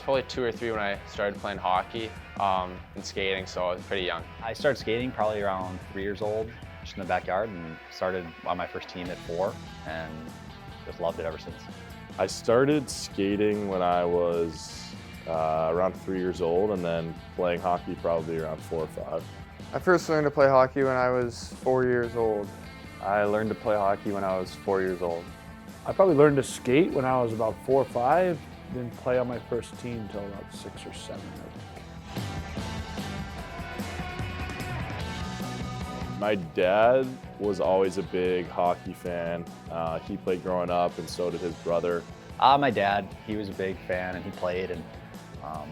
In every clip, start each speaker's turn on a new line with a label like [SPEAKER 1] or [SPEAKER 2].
[SPEAKER 1] probably 2 or 3 when I started playing hockey and skating, so I was pretty young.
[SPEAKER 2] I started skating probably around 3 years old, just in the backyard, and started on my first team at 4, and just loved it ever since.
[SPEAKER 3] I started skating when I was around 3 years old, and then playing hockey probably around 4 or 5.
[SPEAKER 4] I first learned to play hockey when I was 4 years old.
[SPEAKER 5] I learned to play hockey when I was 4 years old.
[SPEAKER 6] I probably learned to skate when I was about 4 or 5, didn't play on my first team until about 6 or 7, I think.
[SPEAKER 3] My dad was always a big hockey fan. He played growing up, and so did his brother.
[SPEAKER 2] My dad, he was a big fan, and he played, and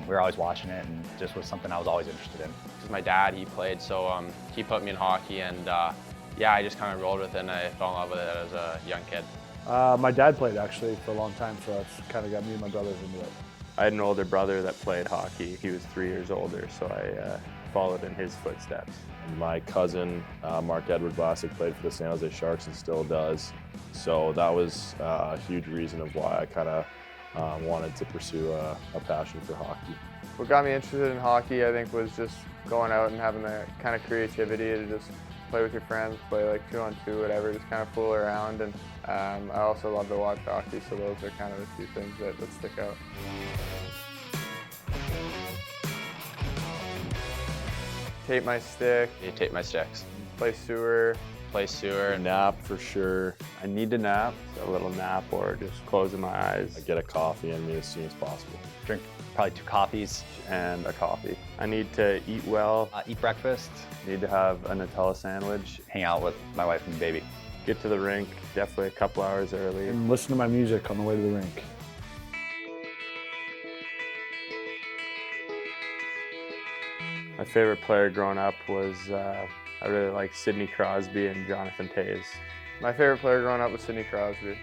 [SPEAKER 2] we were always watching it, and just was something I was always interested in.
[SPEAKER 1] Because my dad, he played, so he put me in hockey, and yeah, I just kind of rolled with it, and I fell in love with it as a young kid.
[SPEAKER 6] My dad played actually for a long time, so that's kind of got me and my brothers into it.
[SPEAKER 5] I had an older brother that played hockey. He was 3 years older, so I followed in his footsteps.
[SPEAKER 3] My cousin, Mark Edward Vlasic, played for the San Jose Sharks and still does. So that was a huge reason of why I kind of wanted to pursue a passion for hockey.
[SPEAKER 4] What got me interested in hockey, I think, was just going out and having the kind of creativity to just play with your friends, play like 2-on-2, whatever, just kind of fool around. And I also love to watch hockey, so those are kind of the two things that stick out. Tape my stick.
[SPEAKER 1] You tape my sticks.
[SPEAKER 4] Play sewer.
[SPEAKER 1] Play sewer.
[SPEAKER 3] Nap for sure.
[SPEAKER 5] I need to nap, so a little nap or just closing my eyes.
[SPEAKER 3] I get a coffee in me as soon as possible.
[SPEAKER 2] Drink probably 2 coffees.
[SPEAKER 5] And a coffee. I need to eat well.
[SPEAKER 2] Eat breakfast.
[SPEAKER 5] Need to have a Nutella sandwich.
[SPEAKER 2] Hang out with my wife and baby.
[SPEAKER 5] Get to the rink definitely a couple hours early.
[SPEAKER 6] And listen to my music on the way to the rink.
[SPEAKER 5] My favorite player growing up was, I really liked Sidney Crosby and Jonathan Toews.
[SPEAKER 4] My favorite player growing up was Sidney Crosby.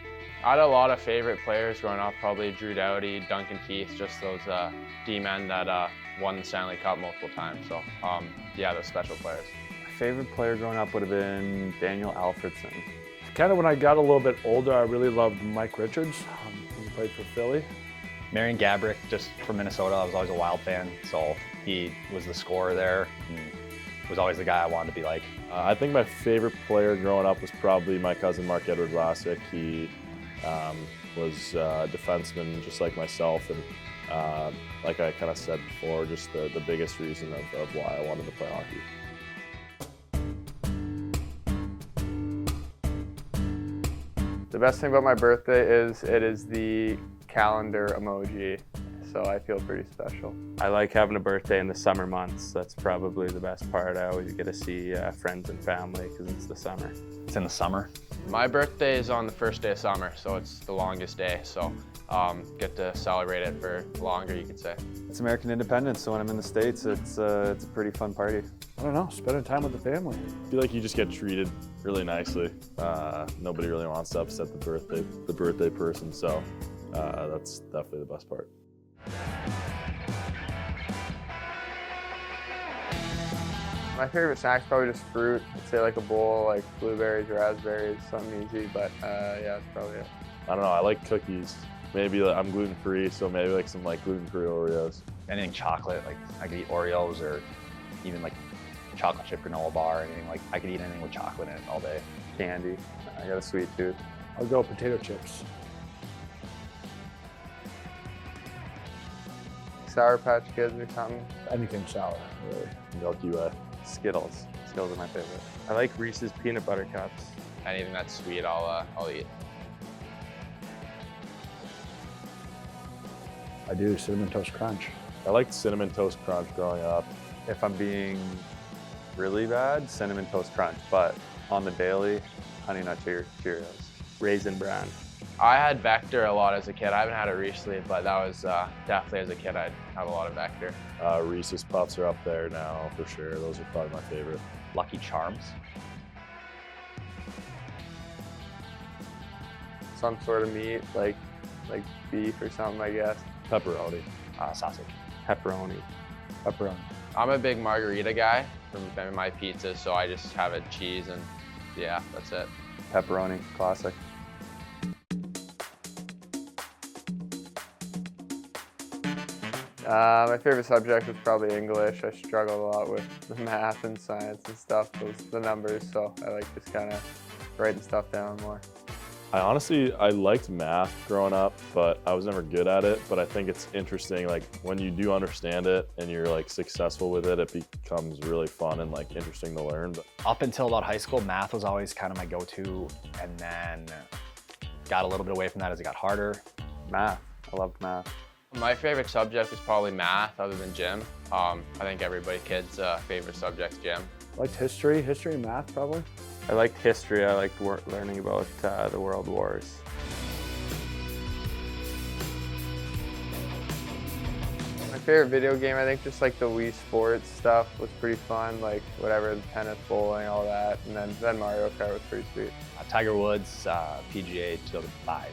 [SPEAKER 1] I had a lot of favorite players growing up, probably Drew Doughty, Duncan Keith, just those D-men that won the Stanley Cup multiple times. So yeah, those special players.
[SPEAKER 5] My favorite player growing up would have been Daniel Alfredson.
[SPEAKER 6] Kind of when I got a little bit older, I really loved Mike Richards, who played for Philly.
[SPEAKER 2] Marion Gaborik, just from Minnesota, I was always a Wild fan, so he was the scorer there, and was always the guy I wanted to be like.
[SPEAKER 3] I think my favorite player growing up was probably my cousin Mark Edward Vlasic. He was a defenseman just like myself, and like I kind of said before, just the biggest reason of why I wanted to play hockey.
[SPEAKER 4] The best thing about my birthday is it is the calendar emoji, so I feel pretty special.
[SPEAKER 5] I like having a birthday in the summer months. That's probably the best part. I always get to see friends and family because it's the summer.
[SPEAKER 2] It's in the summer.
[SPEAKER 1] My birthday is on the first day of summer, so it's the longest day, so get to celebrate it for longer, you could say.
[SPEAKER 5] It's American Independence, so when I'm in the States, it's a pretty fun party.
[SPEAKER 6] I don't know, spending time with the family.
[SPEAKER 3] I feel like you just get treated really nicely. Nobody really wants to upset the birthday person, so that's definitely the best part.
[SPEAKER 4] My favorite snack's probably just fruit. I'd say like a bowl, like blueberries, raspberries, something easy, but yeah, that's probably it.
[SPEAKER 3] I don't know, I like cookies. Maybe I'm gluten-free, so maybe like some gluten-free Oreos.
[SPEAKER 2] Anything chocolate, like I could eat Oreos or even like chocolate chip granola bar, anything like, I could eat anything with chocolate in it all day.
[SPEAKER 5] Candy. I got a sweet tooth.
[SPEAKER 6] I'll go potato chips.
[SPEAKER 4] Sour Patch Kids or something.
[SPEAKER 6] Anything sour, really.
[SPEAKER 3] Milky Way.
[SPEAKER 5] Skittles. Skittles are my favorite. I like Reese's peanut butter cups.
[SPEAKER 1] Anything that's sweet, I'll eat.
[SPEAKER 6] I do, Cinnamon Toast Crunch.
[SPEAKER 3] I liked Cinnamon Toast Crunch growing up.
[SPEAKER 5] If I'm being really bad, Cinnamon Toast Crunch, but on the daily, Honey Nut Cheerios. Raisin Bran.
[SPEAKER 1] I had Vector a lot as a kid. I haven't had it recently, but that was definitely as a kid I'd have a lot of Vector.
[SPEAKER 3] Reese's Puffs are up there now for sure. Those are probably my favorite.
[SPEAKER 2] Lucky Charms.
[SPEAKER 4] Some sort of meat, like beef or something, I guess.
[SPEAKER 3] Pepperoni.
[SPEAKER 2] Sausage.
[SPEAKER 5] Pepperoni.
[SPEAKER 6] Pepperoni.
[SPEAKER 1] I'm a big margarita guy from my pizzas, so I just have it cheese and yeah, that's it.
[SPEAKER 5] Pepperoni. Classic.
[SPEAKER 4] My favorite subject was probably English. I struggled a lot with the math and science and stuff, the numbers, so I like just kind of writing stuff down more.
[SPEAKER 3] I liked math growing up, but I was never good at it. But I think it's interesting, like when you do understand it and you're like successful with it, it becomes really fun and like interesting to learn. But
[SPEAKER 2] Up until about high school, math was always kind of my go-to, and then got a little bit away from that as it got harder.
[SPEAKER 5] Math. I loved math.
[SPEAKER 1] My favorite subject was probably math, other than gym. I think kid's favorite subject's gym.
[SPEAKER 6] Liked history and math probably.
[SPEAKER 5] I liked history. I liked learning about the world wars.
[SPEAKER 4] My favorite video game, I think just like the Wii Sports stuff was pretty fun, like whatever, the tennis, bowling, all that, and then Mario Kart was pretty sweet.
[SPEAKER 2] Tiger Woods, PGA 2005.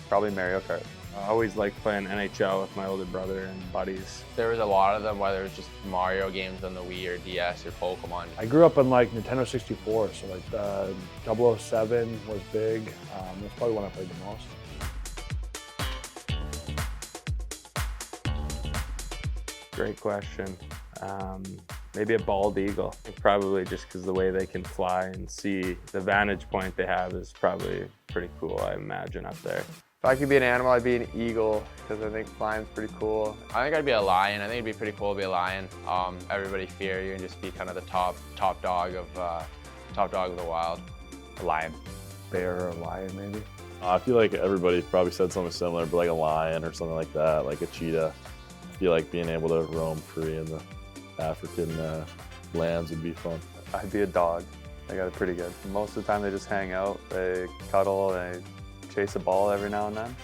[SPEAKER 5] Probably Mario Kart. I always liked playing NHL with my older brother and buddies.
[SPEAKER 1] There was a lot of them, whether it was just Mario games on the Wii or DS or Pokemon.
[SPEAKER 6] I grew up on like Nintendo 64, so like 007 was big. That's probably one I played the most.
[SPEAKER 5] Great question. Maybe a bald eagle. Probably just because the way they can fly and see the vantage point they have is probably pretty cool, I imagine, up there.
[SPEAKER 4] If I could be an animal, I'd be an eagle, because I think flying's pretty cool.
[SPEAKER 1] I think I'd be a lion. I think it'd be pretty cool to be a lion. Everybody fear you and just be kind of the top dog of the wild.
[SPEAKER 2] A lion.
[SPEAKER 6] Bear or a lion maybe.
[SPEAKER 3] I feel like everybody probably said something similar, but like a lion or something like that, like a cheetah. I feel like being able to roam free in the African lands would be fun.
[SPEAKER 5] I'd be a dog. I got it pretty good. Most of the time they just hang out, they cuddle, they chase a ball every now and then.